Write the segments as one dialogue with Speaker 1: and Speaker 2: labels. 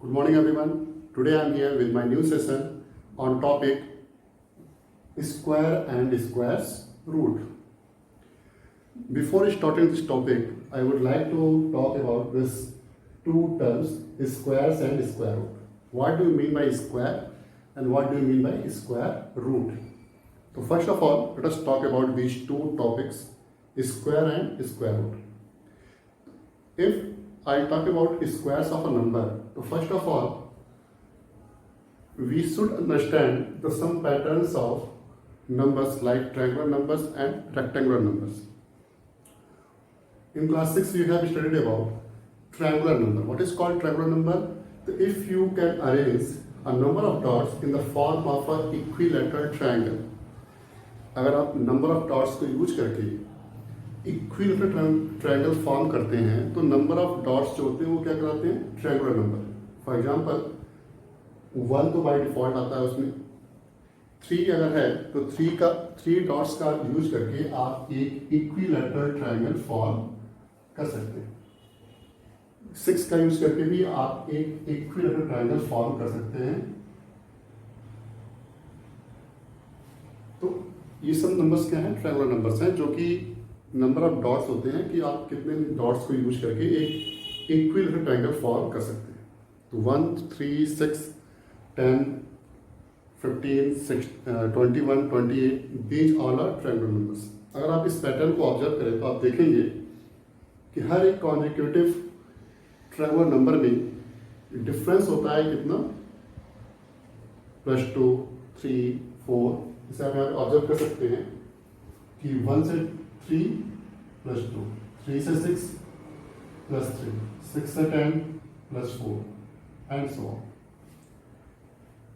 Speaker 1: Good morning everyone. Today I am here with my new session on topic square and squares root. Before starting this topic, I would like to talk about this two terms squares and square root. What do you mean by square and what do you mean by square root? So first of all, let us talk about these two topics square and square root. If I talk about squares of a number, so first of all, we should understand the some patterns of numbers like triangular numbers and rectangular numbers. In class 6, we have studied about triangular number. What is called triangular number? So if you can arrange a number of dots in the form of an equilateral triangle, अगर आप number of dots को use करके equilateral triangle form करते हैं तो number of dots जो होते हैं वो क्या कहलाते हैं? Triangular number. फॉर एग्जांपल 1 तो बाय डिफॉल्ट आता है, उसमें 3 अगर है तो 3 डॉट्स का यूज करके आप एक इक्विलेटरल ट्रायंगल फॉर्म कर सकते हैं. 6 का यूज करके भी आप एक इक्विलेटरल ट्रायंगल फॉर्म कर सकते हैं. तो ये सब नंबर्स क्या हैं? ट्रायंगुलर नंबर्स हैं, जो कि नंबर ऑफ डॉट्स होते हैं कि आप कितने डॉट्स को यूज करके एक इक्विलेटरल ट्रायंगल फॉर्म कर सकते हैं. तो 1, 3, 6, 10, 15, 21, 28, these all are triangular numbers. अगर आप इस पैटर्न को ऑब्जर्व करें तो आप देखेंगे कि हर एक कॉन्जिक्यूटिव ट्रायंगुलर नंबर में डिफरेंस होता है कितना? +2, 3, 4. इसे आप यहाँ पे ऑब्जर्व कर सकते हैं कि 1 से 3 +2, 3 से 6 +3, 6 से 10 +4 एंड सो ऑन.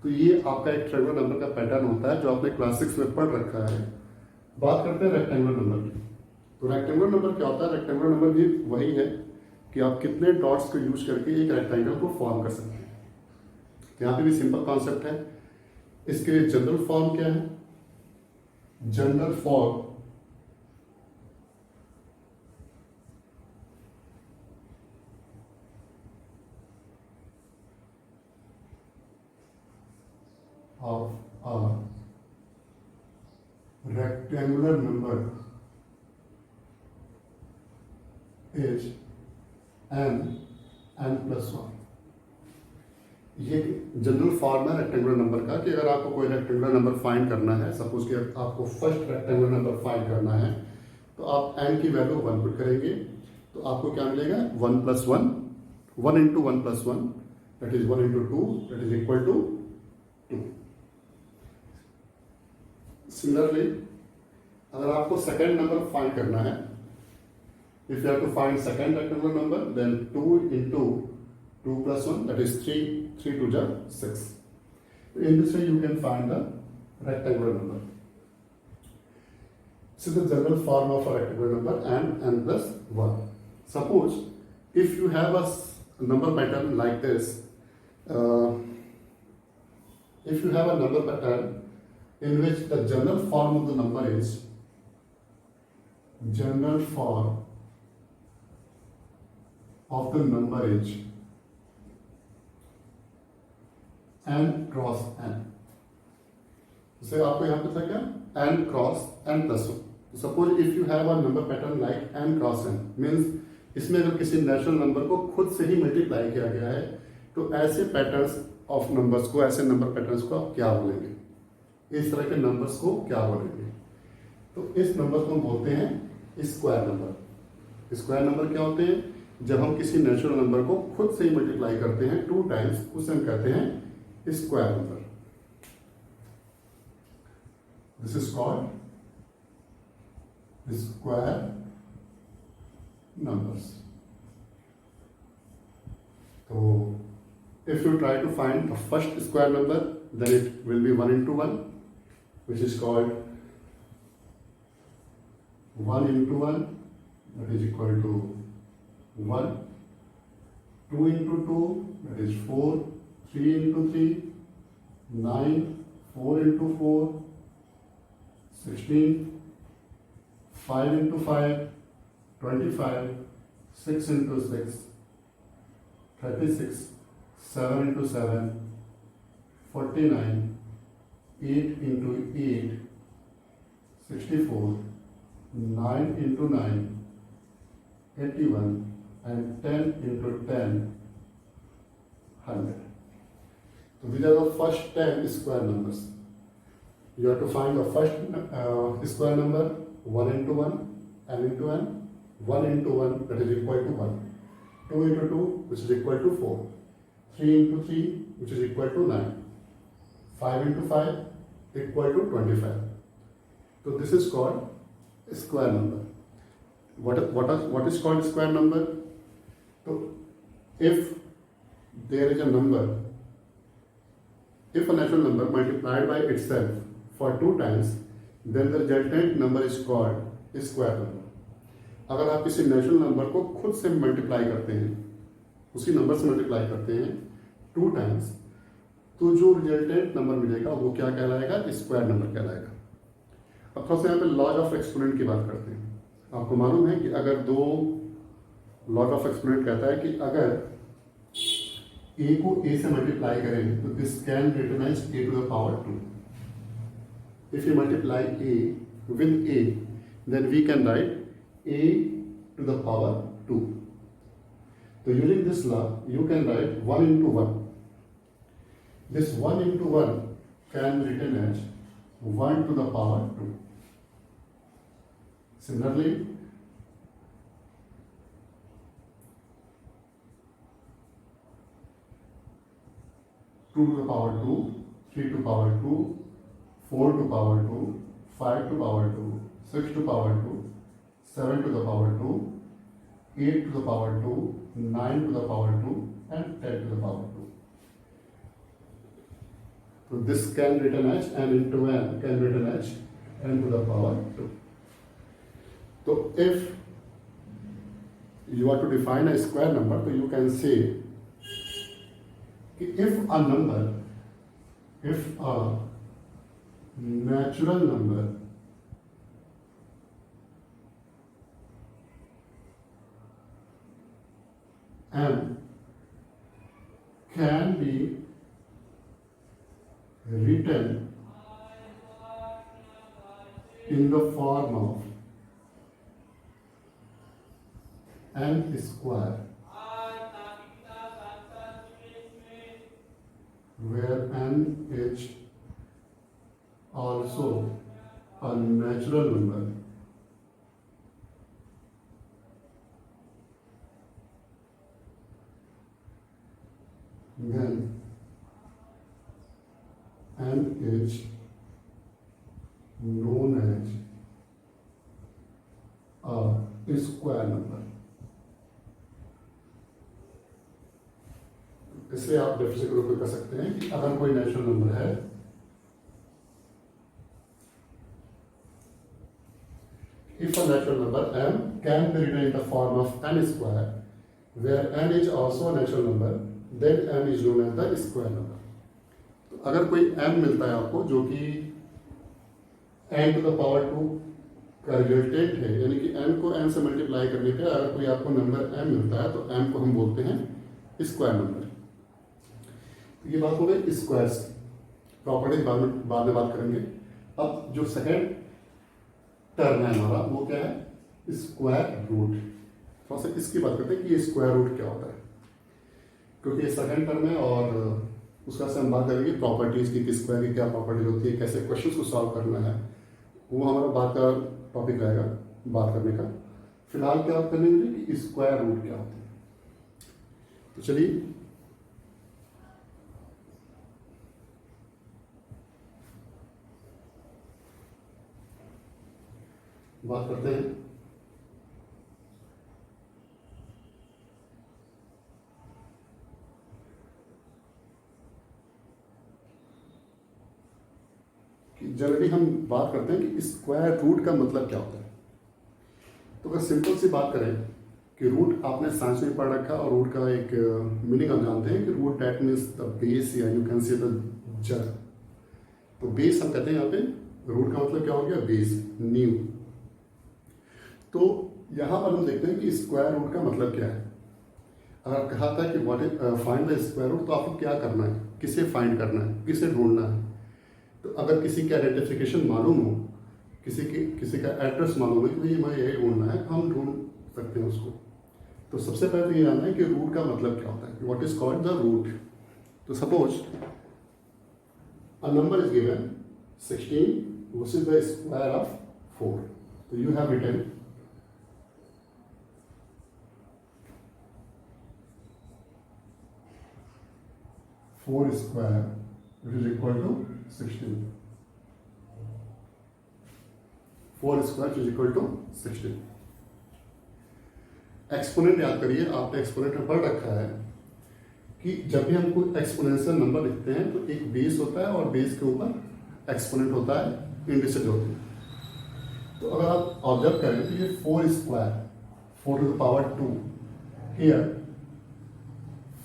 Speaker 1: तो ये आपका एक ट्रायंगुलर नंबर का पैटर्न होता है जो आपने क्लास 6 में पढ़ रखा है. बात करते हैं रेक्टेंगुलर नंबर की. तो रेक्टेंगुलर नंबर क्या होता है? रेक्टेंगुलर नंबर भी वही है कि आप कितने डॉट्स को यूज करके एक रेक्टेंगल को फॉर्म कर सकते हैं. यहाँ पे भी सिंपल कॉन्सेप्ट है. इसके लिए जनरल फॉर्म क्या है? General form of a rectangular number is n+1. ये जनरल फॉर्म है रेक्टेंगुलर नंबर का कि अगर आपको कोई रेक्टेंगुलर नंबर फाइंड करना है, सपोज कि आपको फर्स्ट रेक्टेंगुलर नंबर फाइंड करना है, तो आप n की वैल्यू 1 पुट करेंगे तो आपको क्या मिलेगा? 1+1, 1 into 1+1, that is 1 into 2, that is equal to 2. Similarly अगर आपको सेकेंड नंबर फाइंड करना है, if you have to find second rectangular number, then 2 into 2 + 1, that is 3, 3 2 6. In this way you can find the rectangular number. This is the general form of a rectangular number and n+1. Suppose if you have a number pattern like this, if you have a number pattern in which the general form of the number is general form of the number is n cross n. जैसे आपको यहाँ पे था क्या? n cross n+1. Suppose if you have a number pattern like n cross n, means इसमें अगर किसी natural number को खुद से ही मल्टीप्लाई किया गया है तो ऐसे पैटर्न्स ऑफ नंबर्स को, ऐसे नंबर पैटर्न्स को आप क्या बोलेंगे? इस तरह के नंबर्स को क्या बोलेंगे? तो इस नंबर को हम बोलते हैं स्क्वायर नंबर. स्क्वायर नंबर क्या होते हैं? जब हम किसी नेचुरल नंबर को खुद से ही मल्टीप्लाई करते हैं 2 टाइम्स, उसे हम कहते हैं square number. This is called square numbers. तो if you try to find the first square number, then it will be 1 into 1, which is called 1 into 1, that is equal to 1. 2 into 2, that is 4. 3 into 3, 9. 4 into 4, 16. 5 into 5, 25. 6 into 6, 36. 7 into 7, 49, 8 into 8, 64, 9 into 9, 81, and 10 into 10, 100. So these are the first 10 square numbers. You have to find the first square number, 1 into 1, n into n, 1 into 1, that is equal to 1, 2 into 2, which is equal to 4, 3 into 3, which is equal to 9, 5 into 5, equal to 25. So this is called a square number. What is called square number? So if there is a number, if a natural number multiplied by itself for 2 times, then the resultant number is called square number. अगर आप किसी natural number को खुद से multiply करते हैं, उसी number से मल्टीप्लाई करते हैं 2 टाइम्स, तो जो रिजल्टेंट नंबर मिलेगा वो क्या कहलाएगा? स्क्वायर नंबर कहलाएगा। अब थोड़ा सा यहाँ पे लॉज ऑफ एक्सपोनेंट की बात करते हैं। आपको मालूम है कि अगर दो लॉज ऑफ एक्सपोनेंट कहता है कि अगर a को a से मल्टीप्लाई करें तो this can written as a to the power 2। If you multiply a with a, then we can write a to the power 2. So using this law, you can write 1 into 1. This 1 into 1 can be written as 1 to the power 2. Similarly, 2 to the power 2, 3 to power 2, 4 to power 2, 5 to power 2, 6 to power 2, 7 to the power 2, 8 to the power 2, 9 to the power 2, and 10 to the power 2. So this can be written as n into n, can be written as n to the power 2. So if you are to define a square number, so you can say if a number, if a natural number m can be written in the form of n square, where n is also a natural number, then n is known as a square number. इसलिए आप definition के रूप में कह सकते हैं कि अगर कोई नेचुरल नंबर है if a natural number m can be written in the form of n square, where n is also a natural number, then m is known as the square number. तो अगर कोई m मिलता है आपको जो कि n to the power 2 का resultant है, यानी कि n को n से मल्टीप्लाई करने पे अगर कोई आपको नंबर m मिलता है तो m को हम बोलते हैं स्क्वायर नंबर। ये बात हो गई स्क्वायर्स, प्रॉपर्टीज बाद में बात करेंगे। अब जो सेकेंड टर्म है हमारा वो क्या है? Square root. थोड़ा सा इसकी बात करते हैं कि ये स्क्वायर रूट क्या होता है, क्योंकि ये सेकेंड टर्म है और उसका से हम बात करेंगे प्रॉपर्टीज की, स्क्वायर की क्या प्रॉपर्टीज होती है, कैसे क्वेश्चन को सॉल्व करना है, वो हमारा बात का टॉपिक रहेगा बात करने का। फिलहाल क्या बात करनी है कि स्क्वायर रूट क्या होती है। तो चलिए बात करते हैं। कि जनरली हम बात करते हैं कि स्क्वायर रूट का मतलब क्या होता है। तो अगर सिंपल सी बात करें कि रूट आपने साइंस में पढ़ रखा और रूट का एक मीनिंग हम जानते हैं कि root that means the base, या यू कैन से द जड़। तो बेस हम कहते हैं यहाँ पे, रूट का मतलब क्या हो गया? बेस, नींव। तो यहां पर हम देखते हैं कि स्क्वायर रूट का मतलब क्या है। अगर कहा था कि what is find the square root, तो आपको क्या करना है, किसे फाइंड करना है, किसे ढूंढना है। तो अगर किसी की आइडेंटिफिकेशन मालूम हो, किसी का एड्रेस मालूम है कि भाई हमें यही ढूंढना है, तो हम ढूंढ सकते हैं उसको। तो सबसे पहले तो ये जानना है कि रूट का मतलब क्या होता है, what is called the root. तो suppose a number is given 16 which is the square of 4. So you have written 4 square which is equal to 16. 4 square which is equal to 16. Exponent याद करिए, आपने exponent में पढ़ रखा है कि जब भी हम कोई एक्सपोनेंशियल नंबर लिखते हैं तो एक बेस होता है और बेस के ऊपर एक्सपोनेंट होता है, इंडिसेज होती है। तो अगर आप ऑब्जर्व करें तो ये 4 square, 4 to the power 2, here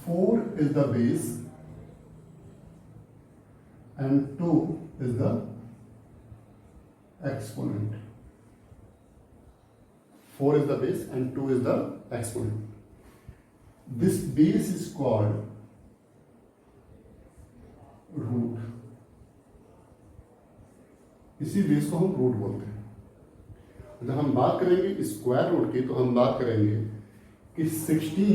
Speaker 1: 4 is the base and 2 is the exponent. 4 is the base and 2 is the exponent. This base is called root. इसी बेस को हम रूट बोलते हैं। जब हम बात करेंगे स्क्वायर रूट की तो हम बात करेंगे कि 16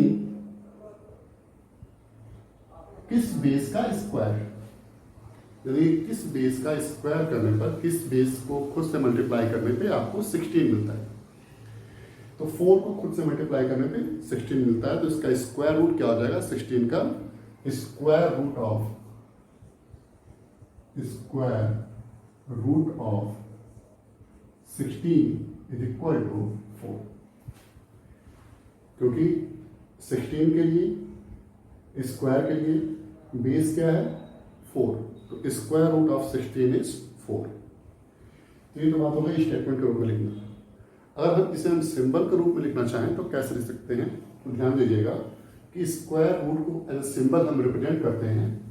Speaker 1: किस बेस का स्क्वायर, यानी किस बेस का स्क्वायर करने पर, किस बेस को खुद से मल्टीप्लाई करने पे आपको 16 मिलता है। तो 4 को खुद से मल्टीप्लाई करने पे 16 मिलता है, तो इसका स्क्वायर रूट क्या हो जाएगा, 16 का square root of 16 is equal to 4। क्योंकि 16 के लिए, स्क्वायर के लिए बेस क्या है, 4, तो स्क्वायर रूट ऑफ 16 इज 4। तो ये तो बात हो गई स्टेटमेंट के रूप में लिखना। अगर हम इसे सिंबल के रूप में लिखना चाहें तो कैसे लिख सकते हैं, तो ध्यान दीजिएगा कि स्क्वायर रूट को एज सिंबल हम रिप्रेजेंट करते हैं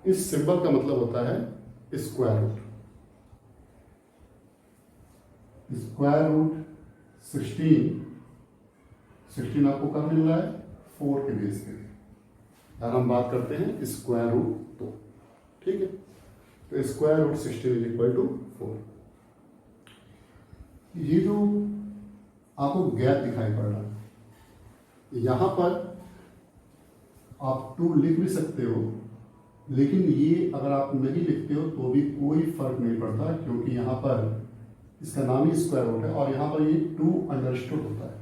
Speaker 1: इस सिंबल का मतलब होता है स्क्वायर रूट। स्क्वायर रूट 16 आपको कब मिल रहा है, 4 के बेस के। अगर हम बात करते हैं स्क्वायर रूट तो ठीक है, तो square root 16 is equal to 4। ये जो आपको गैप दिखाई पड़ रहा है, यहां पर आप 2 लिख भी सकते हो, लेकिन ये अगर आप नहीं लिखते हो तो भी कोई फर्क नहीं पड़ता, क्योंकि यहां पर इसका नाम ही स्क्वायर रूट है और यहां पर ये 2 अंडरस्टूड होता है।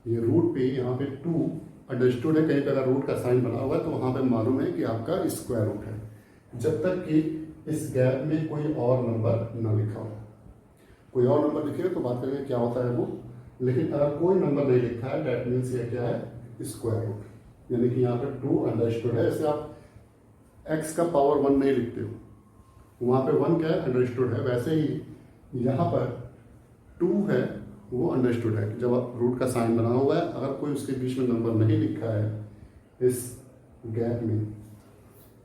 Speaker 1: ये रूट पे यहाँ पे 2 अंडरस्टूड है, कहीं पे अगर रूट का साइन बना हुआ है तो वहां पे मालूम है कि आपका स्क्वायर रूट है, जब तक कि इस गैप में कोई और नंबर ना लिखा हो। कोई और नंबर लिखे तो बात करेंगे क्या होता है वो, लेकिन अगर कोई नंबर नहीं लिखा है दैट मीन्स ये क्या है, स्क्वायर रूट। यानी कि यहाँ पे 2 अंडरस्टूड है। ऐसे आप x का पावर 1 नहीं लिखते हो, वहां पे 1 क्या है, अंडरस्टूड है। वैसे ही यहाँ पर 2 है, वो अंडरस्टूड है। जब रूट का साइन बना हुआ है, अगर कोई उसके बीच में नंबर नहीं लिखा है इस गैप में,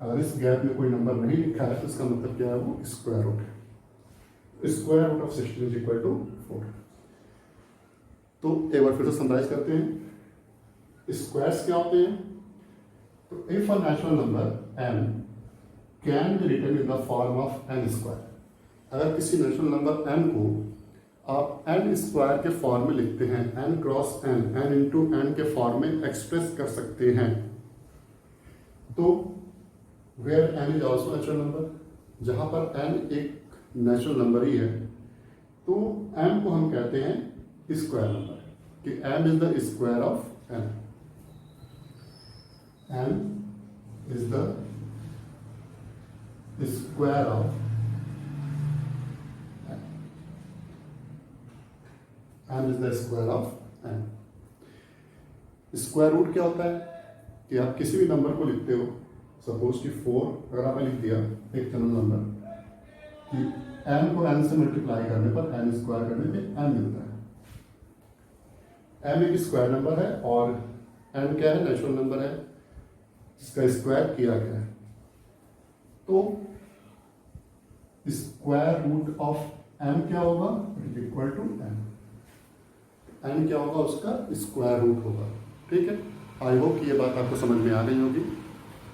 Speaker 1: अगर इस गैप में कोई नंबर नहीं लिखा है तो इसका मतलब क्या है, वो स्क्वायर रूट है। Square root of 16 is equal to 4। तो एक बार फिर से समराइज करते हैं, स्क्वायर्स क्या होते हैं। तो if a natural number n can be written in the form of n square, अगर किसी नेचुरल नंबर n को आप n स्क्वायर के फॉर्म में लिखते हैं, n cross n, n into n के फॉर्म में एक्सप्रेस कर सकते हैं, तो where n is also natural number, जहां पर n एक नेचुरल नंबर ही है, तो m को हम कहते हैं स्क्वायर नंबर, कि m is the square of n। m is the square of n. m is the square of n। Square root क्या होता है कि आप किसी भी नंबर को लिखते हो, सपोज कि 4 अगर आपने लिख दिया एक जनरल नंबर, कि n को n से मल्टीप्लाई करने पर, n स्क्वायर करने पे n मिलता है। m एक स्क्वायर नंबर है और n क्या है, नेचुरल नंबर है जिसका स्क्वायर किया गया है। तो स्क्वायर रूट ऑफ एम क्या होगा, it is equal to M, N क्या होगा, उसका स्क्वायर रूट होगा। ठीक है, आई होप कि ये बात आपको समझ में आ गई होगी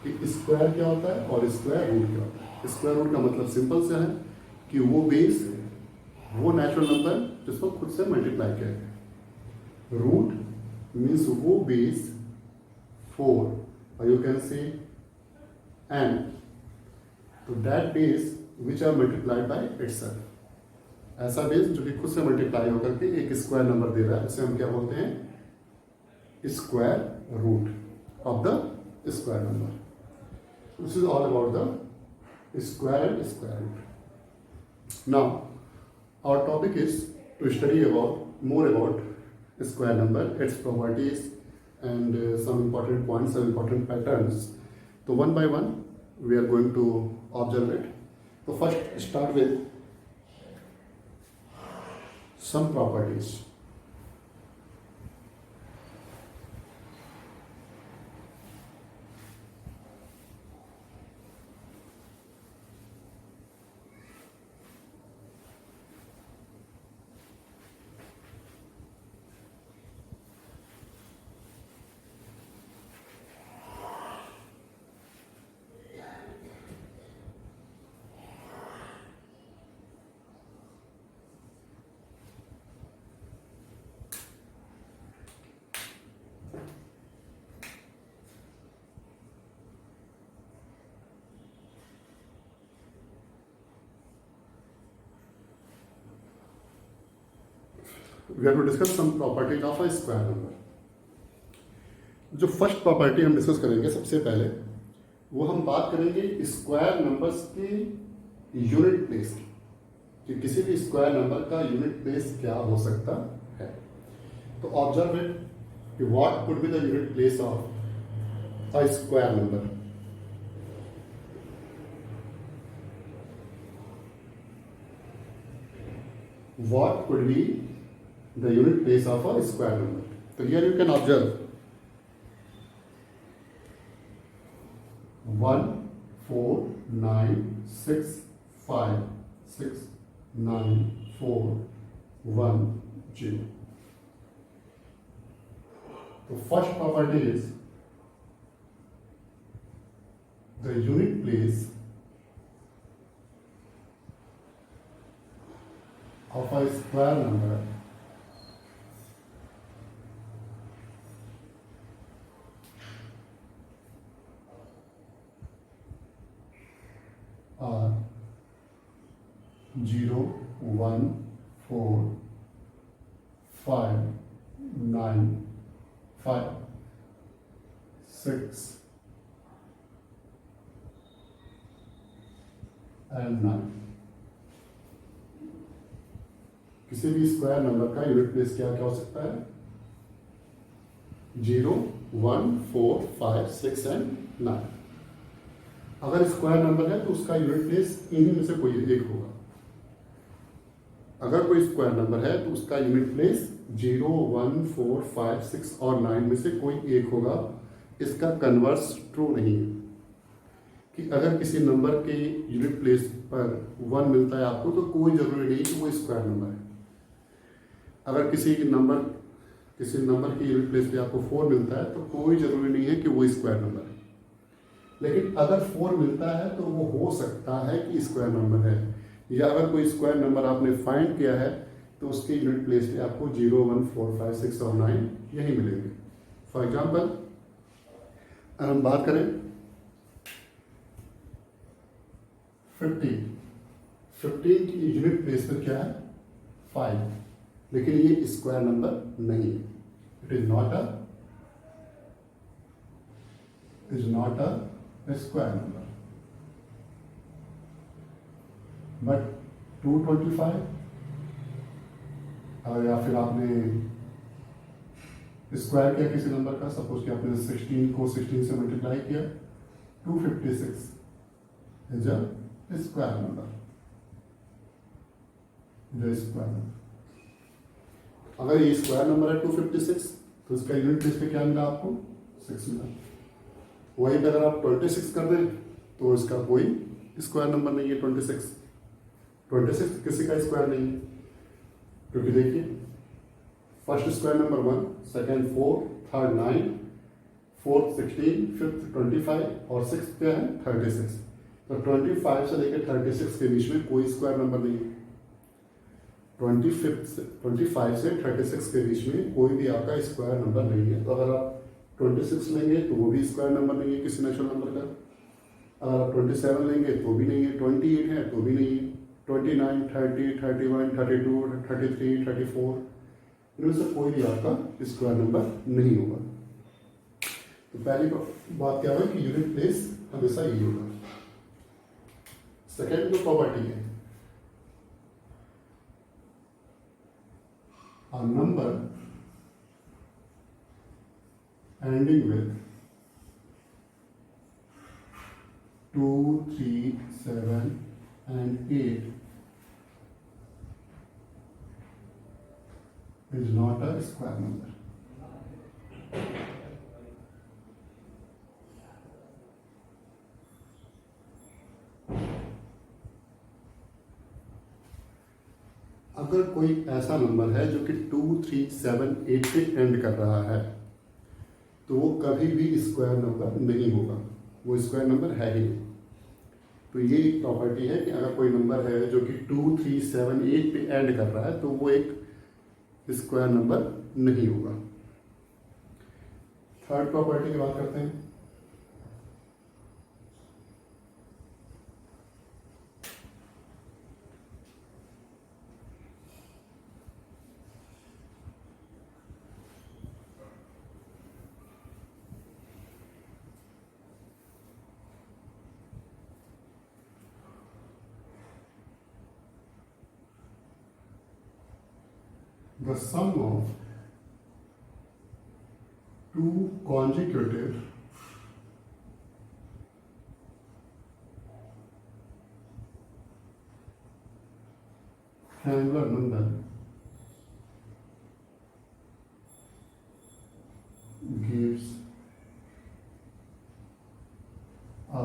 Speaker 1: कि स्क्वायर क्या होता है और स्क्वायर रूट क्या होता है। स्क्वायर रूट का मतलब सिंपल से है कि वो बेस, वो नेचुरल नंबर जिसको खुद से मल्टीप्लाई किया गया। रूट मीन्स वो बेस 4 और यू कैन से एन, तो that base which are multiplied by itself. ऐसा बेस जो कि खुद से मल्टीप्लाई होकर के एक स्क्वायर नंबर दे रहा है, उसे हम क्या बोलते हैं, square root of the square number. This is all about the square and square root. Now our topic is to study more about square number, its properties and some important points, some important patterns. So one by one we are going to observe it. So first start with some properties. We have to discuss some properties of a square number. जो first property हम discuss करेंगे सबसे पहले, वो हम बात करेंगे square numbers की यूनिट प्लेस की, कि किसी भी स्क्वायर नंबर का यूनिट प्लेस क्या हो सकता है। तो ऑब्जर्व इट कि what could be the unit place of a square number. What could be the unit place of a square number? So here you can observe 1 4 9 6 5 6 9 4 1 0. The first property is the unit place of a square number are 0 1 4 5 9 5 6 and 9। किसी भी square number का unit place क्या क्या हो सकता है, 0 1 4 5 6 and 9। अगर square number है तो उसका यूनिट प्लेस इन्हीं में से कोई एक होगा। अगर कोई स्क्वायर नंबर है तो उसका यूनिट प्लेस 0 1 4 5 6 और 9 में से कोई एक होगा। इसका कन्वर्स ट्रू नहीं है कि अगर किसी नंबर के यूनिट प्लेस पर 1 मिलता है आपको तो कोई जरूरी नहीं कि वो स्क्वायर नंबर है। अगर किसी नंबर की यूनिट प्लेस पे आपको 4 मिलता है तो कोई ज़रूरी नहीं है कि वो स्क्वायर नंबर है। लेकिन अगर 4 मिलता है तो वो हो सकता है कि स्क्वायर नंबर है, या अगर कोई स्क्वायर नंबर आपने फाइंड किया है तो उसके यूनिट प्लेस पे आपको 0 1 4 5 6 और 9 यही मिलेंगे। फॉर एग्जाम्पल अगर हम बात करें 15 की यूनिट प्लेस पर क्या है 5, लेकिन ये स्क्वायर नंबर नहीं है। It is not a square number. But 225 या फिर आपने स्क्वायर किया किसी नंबर का, सपोज कि आपने 16 को 16 से मल्टीप्लाई किया, 256 is a square number. Square number, अगर ये स्क्वायर नंबर है 256 तो इसका यूनिट प्लेस पे क्या मिला आपको 6 मिला। वहीं पर अगर आप 26 कर दें तो इसका कोई स्क्वायर नंबर नहीं है 26। 26 किसी का स्क्वायर नहीं है, क्योंकि देखिए first square number 1, second 4, third 9, fourth 16, fifth 25 और सिक्स क्या है 36। तो 25 से लेकर 36 के बीच में कोई स्क्वायर नंबर नहीं है। 25 से 36 के बीच में कोई भी आपका स्क्वायर नंबर नहीं है। तो अगर आप 26 लेंगे तो वो भी स्क्वायर नंबर नहीं है किसी नेचुरल नंबर का। अगर आप 27 लेंगे तो भी नहीं है, 28 है तो भी नहीं है, 29, 30, 31, 32, 33, 34, इनमें से कोई भी आपका स्क्वायर नंबर नहीं होगा। तो पहली बात क्या है कि यूनिट प्लेस हमेशा ये होगा। सेकेंड जो प्रॉपर्टी है, a number ending with 2, 3, 7 and 8 is not a square number. अगर कोई ऐसा नंबर है जो कि 2, 3, 7, 8 पे एंड कर रहा है तो वो कभी भी स्क्वायर नंबर नहीं होगा, वो स्क्वायर नंबर है ही नहीं। तो ये एक प्रॉपर्टी है कि अगर कोई नंबर है जो कि 2, 3, 7, 8 पे एंड कर रहा है तो वो एक स्क्वायर नंबर नहीं होगा। थर्ड प्रॉपर्टी की बात करते हैं। The sum of two consecutive triangular number gives a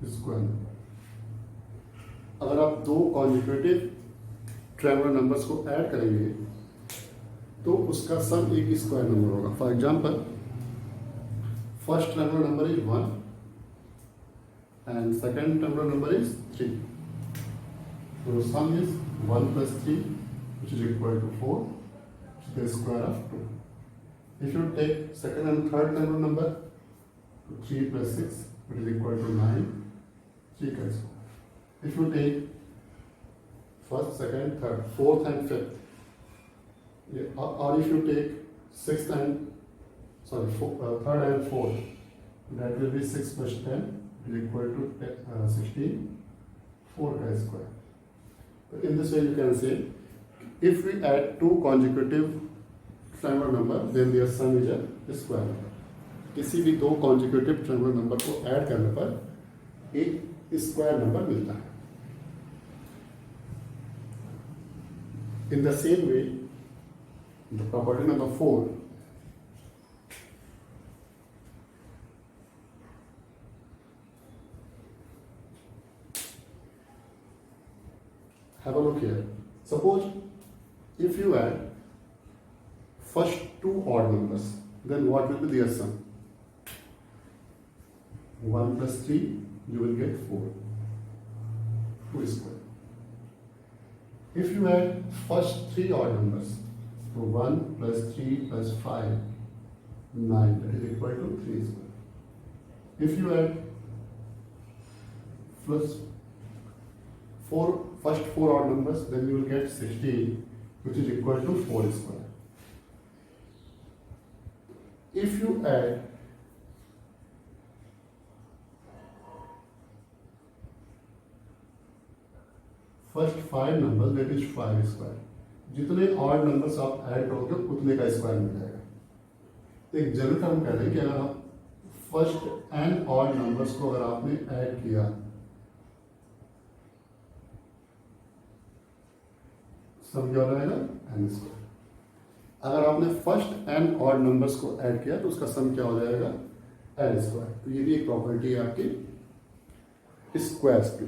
Speaker 1: square number। अगर आप दो कॉन्जिक्यूटिव ट्रायंगुलर नंबर्स को ऐड करेंगे तो उसका सम एक स्क्वायर नंबर होगा। For example, first triangular number is 1 and second triangular number is 3। तो सम is 1 + 3 which is equal to 4, which is the square of 2. If you take second and third triangular number, 3 + 6 which is equal to 9, 3 का square. If you take first, second, third, fourth and fifth, or if you take third and fourth, that will be 6 + 10 is equal to 16, 4 का square. So in this way you can say, if we add two consecutive triangular number, then their sum is a square number. किसी भी दो consecutive triangular number को add करने पर एक square number मिलता है। In the same way, the property number 4, have a look here. Suppose if you add first two odd numbers, then what will be their sum? 1 + 3, you will get 4, 2 square. If you add first three odd numbers, so 1 + 3 + 5, 9, that is equal to 3 square. If you add first four odd numbers, then you will get 16, which is equal to 4 square. If you add first 5 number, that is 5 square. जितने odd numbers आप add करोगे उतने का square मिल जाएगा। तो एक general term कहते हैं कि अगर आप फर्स्ट एन ऑड नंबर्स को अगर आपने ऐड किया, सब क्या हो जाएगा एन स्क्वायर। अगर आपने फर्स्ट एन ऑड नंबर्स को ऐड किया तो उसका सम क्या हो जाएगा एन स्क्वायर। तो ये भी एक प्रॉपर्टी है आपकी स्क्वायर्स की।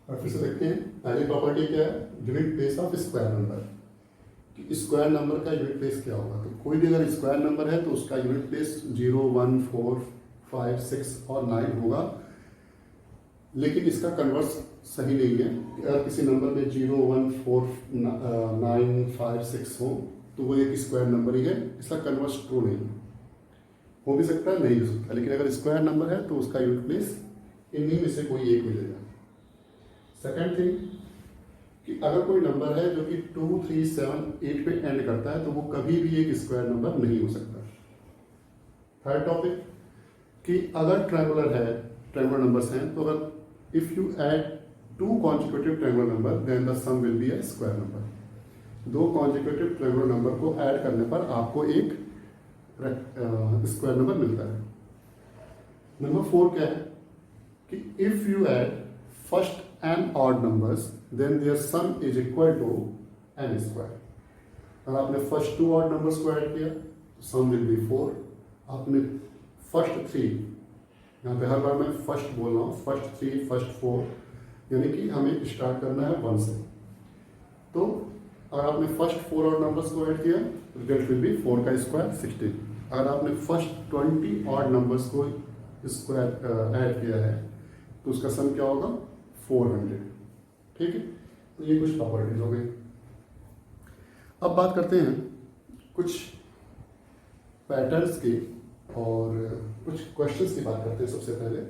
Speaker 1: और फिर से देखते हैं, पहली प्रॉपर्टी क्या है, unit place of square number. Square number का यूनिट प्लेस क्या होगा, तो कोई भी अगर स्क्वायर नंबर है तो उसका यूनिट प्लेस 0, 1, 4, 5, 6 और 9 होगा। लेकिन इसका कन्वर्स सही नहीं है। अगर किसी नंबर में 0, 1, 4, 9, 5, 6 हो तो वो एक स्क्वायर नंबर ही है, इसका कन्वर्स ट्रू नहीं है। हो भी सकता है, नहीं हो सकता, लेकिन अगर स्क्वायर नंबर है तो उसका यूनिट प्लेस इन्हीं में से कोई एक मिलेगा। सेकेंड थिंग कि अगर कोई नंबर है जो कि 2, 3, 7, 8 पे एंड करता है तो वो कभी भी एक स्क्वायर नंबर नहीं हो सकता। थर्ड टॉपिक कि अगर ट्रायंगुलर है, ट्रायंगुलर नंबर्स हैं, तो अगर if you add 2 consecutive triangular number then the sum will be a square number. 2 consecutive triangular number को ऐड करने पर आपको एक स्क्वायर नंबर मिलता है। नंबर 4 क्या है कि if you add first and odd numbers then there sum is equal to n square. अगर आपने फर्स्ट 2 ऑड नंबर्स को ऐड किया तो सम विल बी 4। आपने फर्स्ट 3, यहाँ पे हर बार मैं फर्स्ट बोल रहा हूँ, फर्स्ट 3, फर्स्ट 4, यानी कि हमें स्टार्ट करना है 1 से। तो अगर आपने फर्स्ट 4 ऑड नंबर्स को ऐड किया रिजल्ट विल बी 4 का स्क्वायर 16। अगर आपने फर्स्ट 20 ऑड नंबर्स को स्क्वायर ऐड किया है तो उसका सम क्या होगा 400। ठीक है, तो ये कुछ प्रॉपर्टीज हो गई। अब बात करते हैं कुछ पैटर्न्स की और कुछ क्वेश्चंस की बात करते हैं। सबसे पहले